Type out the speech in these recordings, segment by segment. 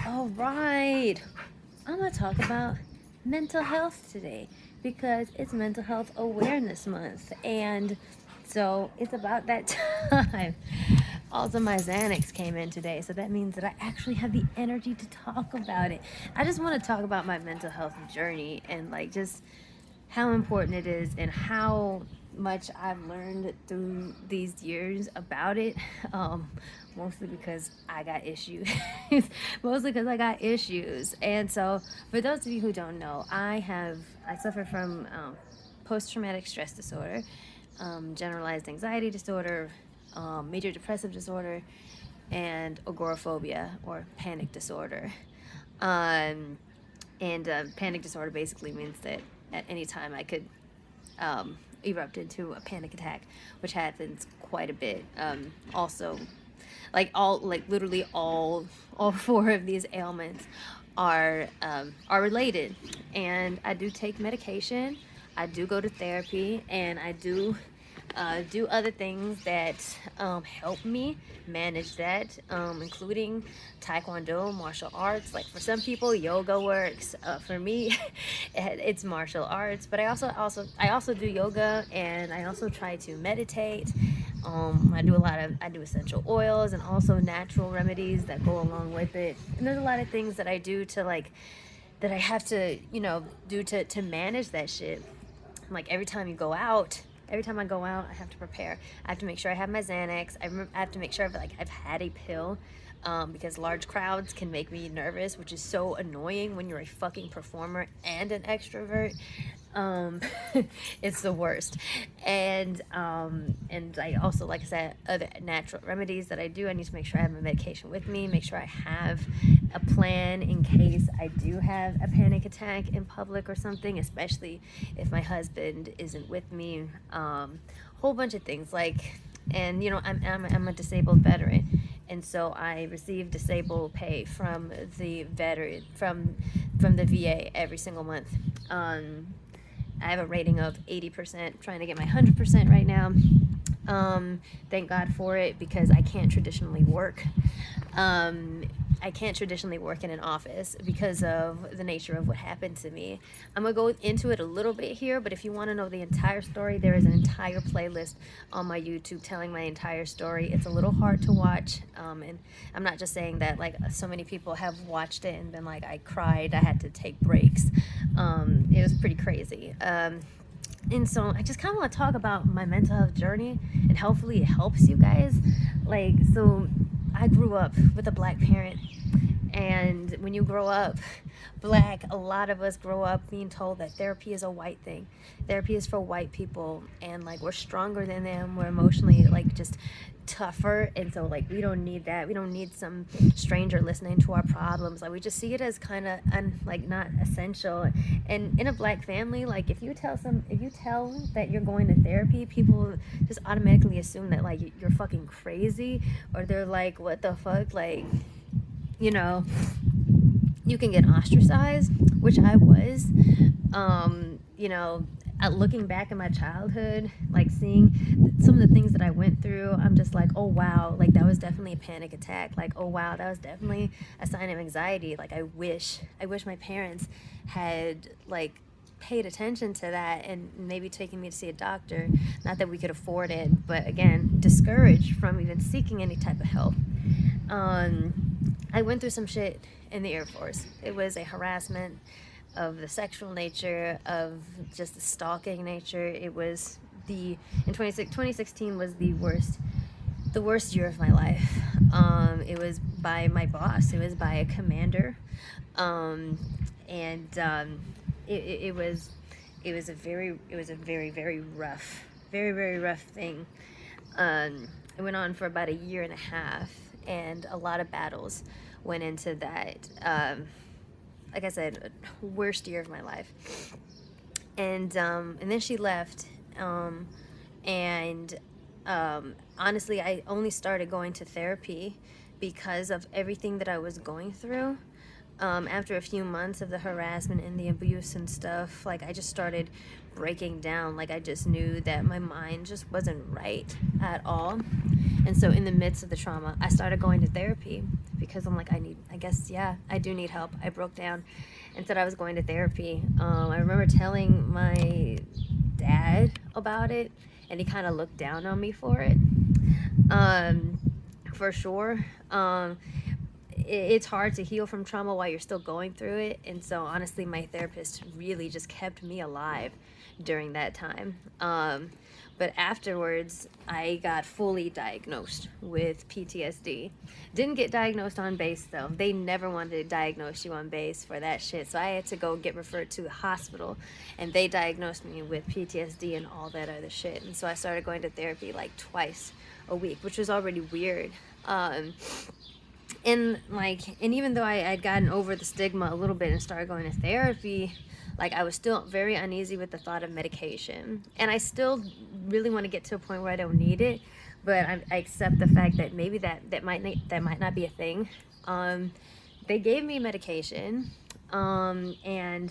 All right. I'm gonna talk about mental health today because it's Mental Health Awareness Month, and so it's about that time. Also, my Xanax came in today, so that means that I actually have the energy to talk about it. I just want to talk about my mental health journey and like just how important it is and how much I've learned through these years about it. Um, Mostly because I got issues. Mostly because I got issues. And so, for those of you who don't know, I suffer from post traumatic stress disorder, generalized anxiety disorder, major depressive disorder, and agoraphobia or panic disorder. Um, and panic disorder basically means that at any time I could erupt into a panic attack, which happens quite a bit. Also, literally all four of these ailments are related, and I do take medication. I do go to therapy, and I do other things that help me manage that, including taekwondo, martial arts. Like for some people, yoga works. For me, it's martial arts. But I also do yoga, and I also try to meditate. I do essential oils and also natural remedies that go along with it. And there's a lot of things that I do to like that I have to do to manage that shit. Like every time I go out, I have to prepare. I have to make sure I have my Xanax. I have to make sure I've had a pill, because large crowds can make me nervous, which is so annoying when you're a fucking performer and an extrovert. Um, it's the worst. And I also, like I said, other natural remedies that I do. I need to make sure I have my medication with me. Make sure I have a plan in case I do have a panic attack in public or something, especially if my husband isn't with me. Whole bunch of things like, and I'm a disabled veteran, and so I receive disabled pay from the veteran from the VA every single month. I have a rating of 80%, trying to get my 100% right now. Thank God for it because I can't traditionally work. Um, I can't traditionally work in an office because of the nature of what happened to me. I'm gonna go into it a little bit here, but if you want to know the entire story, there is an entire playlist on my YouTube telling my entire story. It's a little hard to watch, and I'm not just saying that. Like so many people have watched it and been like, I cried, I had to take breaks. It was pretty crazy. And so I just kind of want to talk about my mental health journey, and hopefully it helps you guys. Like, so I grew up with a black parent, and when you grow up black, a lot of us grow up being told that therapy is a white thing. Therapy is for white people, and like we're stronger than them. We're emotionally like just tougher, and so like we don't need that. We don't need some stranger listening to our problems. Like we just see it as kind of like not essential. And in a black family, like if you tell that you're going to therapy, people just automatically assume that like you're fucking crazy, or they're like, what the fuck, like, you know, you can get ostracized, which I was. Looking back in my childhood, like seeing some of the things that I went through, I'm just like, oh wow, like that was definitely a panic attack. Like, oh wow, that was definitely a sign of anxiety. Like, I wish my parents had like paid attention to that and maybe taken me to see a doctor. Not that we could afford it, but again, discouraged from even seeking any type of help. I went through some shit in the Air Force. It was a harassment of the sexual nature, of just the stalking nature. It was the in 2016 was the worst year of my life. It was by my boss. It was by a commander, um, and it was a very rough, very rough thing. It went on for about a year and a half, and a lot of battles went into that. Like I said, worst year of my life. And then she left, um, and honestly, I only started going to therapy because of everything that I was going through. After a few months of the harassment and the abuse and stuff, like I just started breaking down. Like I just knew that my mind just wasn't right at all. And so in the midst of the trauma, I started going to therapy because I'm like, I guess, yeah, I do need help. I broke down and said I was going to therapy. I remember telling my dad about it, and he kind of looked down on me for it. Um, for sure. It's hard to heal from trauma while you're still going through it. And so, honestly, my therapist really just kept me alive during that time. But afterwards, I got fully diagnosed with PTSD. Didn't get diagnosed on base, though. They never wanted to diagnose you on base for that shit. So I had to go get referred to a hospital, and they diagnosed me with PTSD and all that other shit. And so I started going to therapy like twice a week, which was already weird. And even though I'd gotten over the stigma a little bit and started going to therapy, like I was still very uneasy with the thought of medication, and I still really want to get to a point where I don't need it, but I accept the fact that maybe that might not be a thing. They gave me medication, and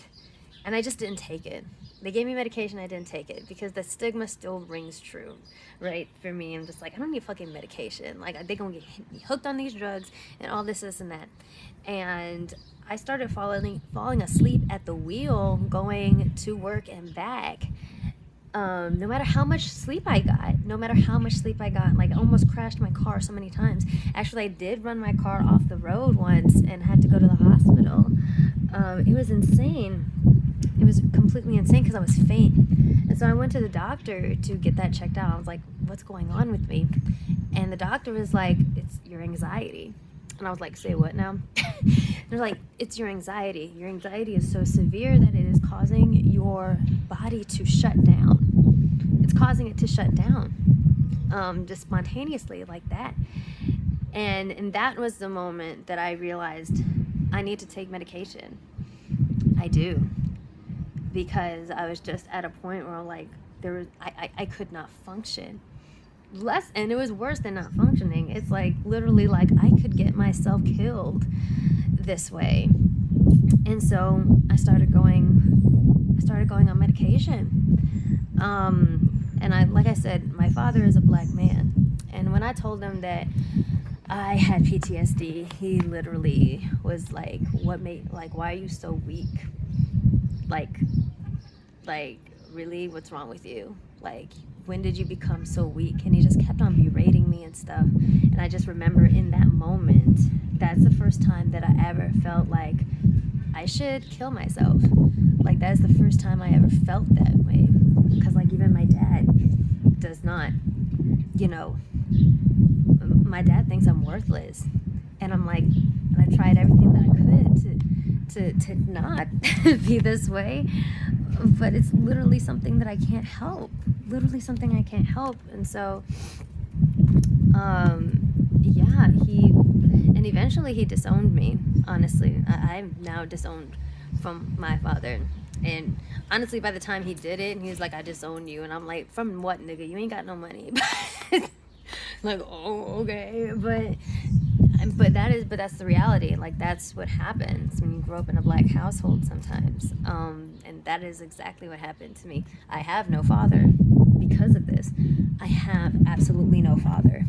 I just didn't take it. They gave me medication, I didn't take it because the stigma still rings true, right? For me, I'm just like, I don't need fucking medication. Like, they're gonna get me hooked on these drugs and all this and that. And I started falling asleep at the wheel going to work and back. No matter how much sleep I got, like I almost crashed my car so many times. Actually, I did run my car off the road once and had to go to the hospital. It was insane. It was completely insane because I was faint. And so I went to the doctor to get that checked out. I was like, what's going on with me? And the doctor was like, it's your anxiety. And I was like, say what now? They're like, it's your anxiety. Your anxiety is so severe that it is causing your body to shut down. It's causing it to shut down, just spontaneously like that. And that was the moment that I realized I need to take medication. I do. Because I was just at a point where like I could not function. And it was worse than not functioning. It's like literally like I could get myself killed this way. And so I started going on medication. And like I said, my father is a black man. And when I told him that I had PTSD, he literally was like, why are you so weak? Like, really, what's wrong with you? Like, when did you become so weak? And he just kept on berating me and stuff. And I just remember in that moment, that's the first time that I ever felt like I should kill myself. Like, that's the first time I ever felt that way. Because, like, even my dad does not, my dad thinks I'm worthless. And I'm like, and I tried everything that I could to not be this way, but it's literally something that I can't help. And so, yeah, and eventually he disowned me. Honestly, I'm now disowned from my father. And honestly, by the time he did it, he was like, I disown you. And I'm like, from what, nigga? You ain't got no money. Like, oh, okay. But that's the reality. Like, that's what happens when you grow up in a black household sometimes. And that is exactly what happened to me. I have no father because of this. I have absolutely no father.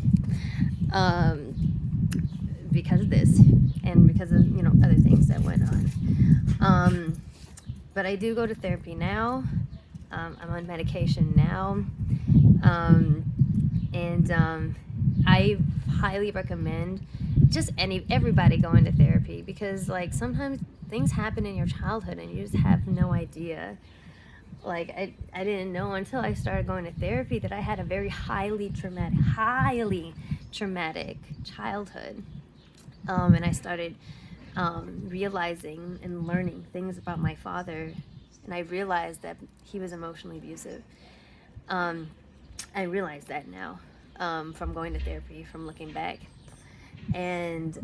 Because of this and because of, other things that went on. But I do go to therapy now. I'm on medication now. I highly recommend just everybody going to therapy, because like sometimes things happen in your childhood and you just have no idea. Like I didn't know until I started going to therapy that I had a very highly traumatic childhood. And I started realizing and learning things about my father, and I realized that he was emotionally abusive. I realize that now, from going to therapy, from looking back. And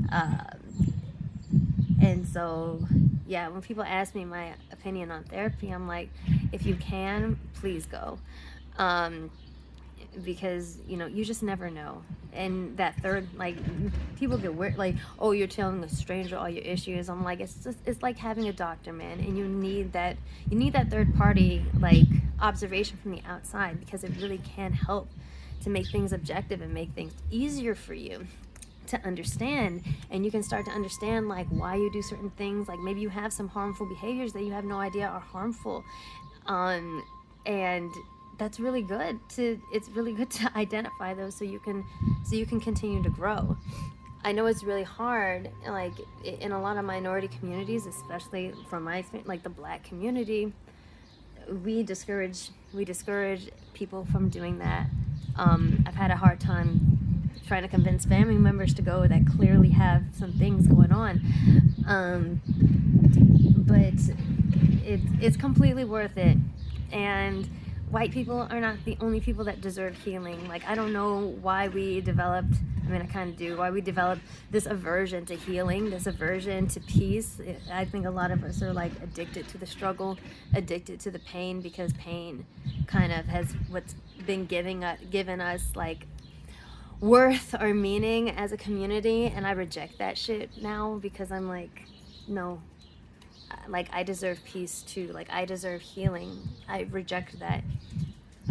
so, yeah, when people ask me my opinion on therapy, I'm like, if you can, please go. Because, you just never know. and that third, like, people get weird, like, oh, you're telling a stranger all your issues. I'm like, it's like having a doctor, man, and you need that third party, like, observation from the outside, because it really can help to make things objective and make things easier for you to understand. And you can start to understand, like, why you do certain things. Like, maybe you have some harmful behaviors that you have no idea are harmful, and that's really good to it's really good to identify those, so you can continue to grow. I know it's really hard, like, in a lot of minority communities, especially from my experience, like the Black community, we discourage people from doing that. I've had a hard time trying to convince family members to go that clearly have some things going on, but it's completely worth it. And white people are not the only people that deserve healing. Like, I don't know why we developed, I mean, I kind of do, why we developed this aversion to healing, this aversion to peace. I think a lot of us are, like, addicted to the struggle, addicted to the pain, because pain kind of has what's been given us, like, worth or meaning as a community. And I reject that shit now, because I'm like, no, like, I deserve peace too. Like, I deserve healing. I reject that.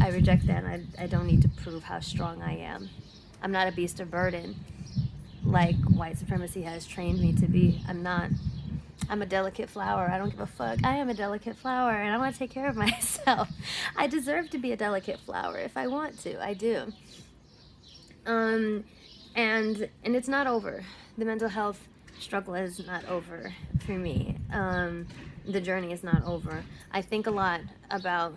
And I don't need to prove how strong I am. I'm not a beast of burden like white supremacy has trained me to be. I'm not. I'm a delicate flower. I don't give a fuck. I am a delicate flower, and I want to take care of myself. I deserve to be a delicate flower if I want to. I do. And it's not over. The mental health struggle is not over for me. The journey is not over. I think a lot about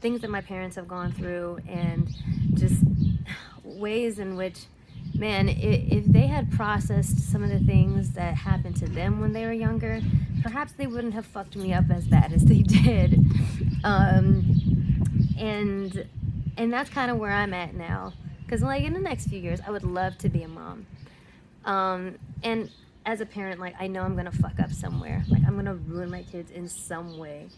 things that my parents have gone through, and just ways in which, man, if they had processed some of the things that happened to them when they were younger, perhaps they wouldn't have fucked me up as bad as they did. And that's kind of where I'm at now. Because, like, in the next few years, I would love to be a mom. And as a parent, like, I know I'm going to fuck up somewhere. Like, I'm going to ruin my kids in some way.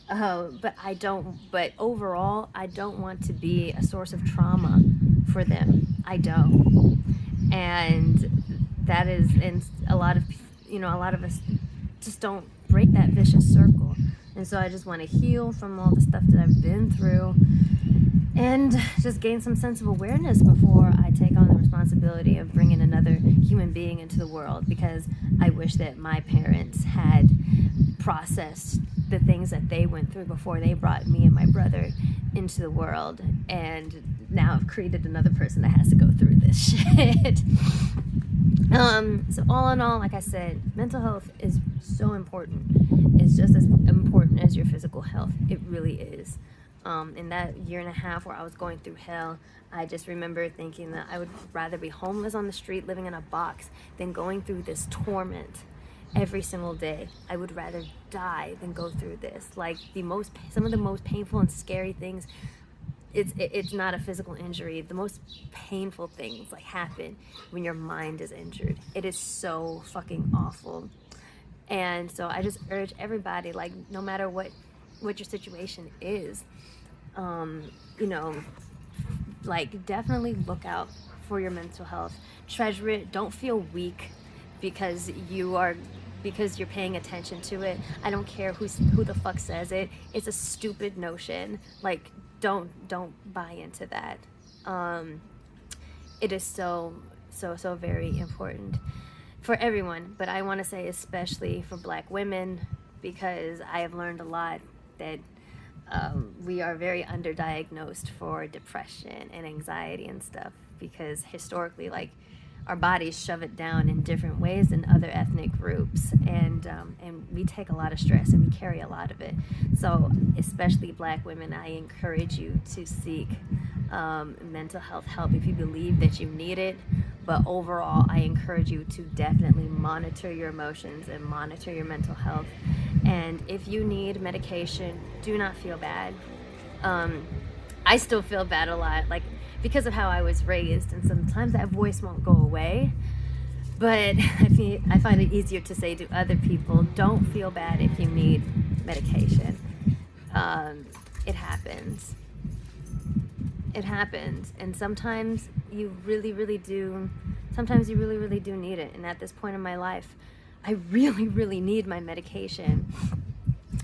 But overall, I don't want to be a source of trauma for them. I don't. And that is, and a lot of us just don't break that vicious circle. And so I just want to heal from all the stuff that I've been through, and just gain some sense of awareness before I take on the responsibility of bringing another human being into the world, because I wish that my parents had processed the things that they went through before they brought me and my brother into the world, and now I've created another person that has to go through this shit. So all in all, like I said, mental health is so important. It's just as important as your physical health. It really is. In that year and a half where I was going through hell, I just remember thinking that I would rather be homeless on the street living in a box than going through this torment every single day. I would rather die than go through this. Like, some of the most painful and scary things, it's not a physical injury. The most painful things, like, happen when your mind is injured. It is so fucking awful. And so I just urge everybody, like, no matter what your situation is, like, definitely look out for your mental health. Treasure it. Don't feel weak because you're paying attention to it. I don't care who the fuck says it. It's a stupid notion. Like, don't buy into that. It is so very important for everyone, but I want to say especially for Black women, because I have learned a lot that we are very underdiagnosed for depression and anxiety and stuff, because historically, like, our bodies shove it down in different ways than other ethnic groups, and we take a lot of stress and we carry a lot of it. So especially Black women, I encourage you to seek mental health help if you believe that you need it. But overall, I encourage you to definitely monitor your emotions and monitor your mental health. And if you need medication, do not feel bad. I still feel bad a lot, like, because of how I was raised, and sometimes that voice won't go away. But I find it easier to say to other people, don't feel bad if you need medication. It happens. it happens, and sometimes you really, really do. Sometimes you really, really do need it. And at this point in my life, I really, really need my medication.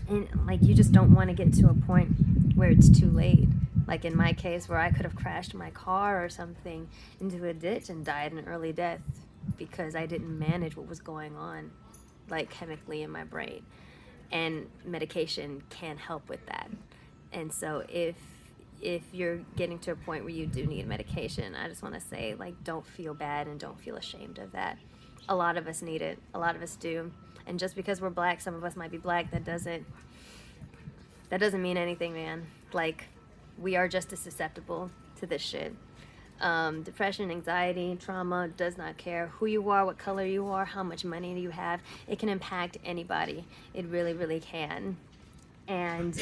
And like, you just don't want to get to a point where it's too late. Like in my case, where I could have crashed my car or something into a ditch and died an early death because I didn't manage what was going on, like chemically in my brain. And medication can help with that. And so if you're getting to a point where you do need medication, I just want to say, like, don't feel bad and don't feel ashamed of that. A lot of us need it. A lot of us do. And just because we're black, some of us might be black, that doesn't mean anything, man. Like, we are just as susceptible to this shit. Depression, anxiety, trauma does not care who you are, what color you are, how much money you have. It can impact anybody. It really, really can. And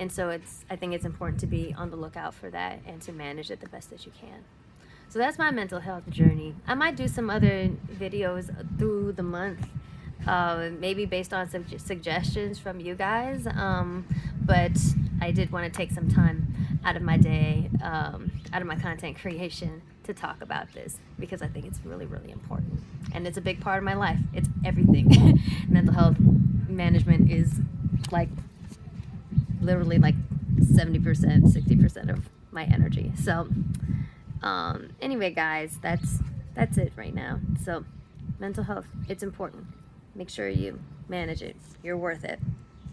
so I think it's important to be on the lookout for that and to manage it the best that you can. So that's my mental health journey. I might do some other videos through the month, maybe based on some suggestions from you guys. But I did want to take some time out of my day, out of my content creation, to talk about this because I think it's really, really important. And it's a big part of my life. It's everything. Mental health management is like literally like 70%, 60% of my energy. So anyway, guys, that's it right now. So mental health, it's important. Make sure you manage it. You're worth it.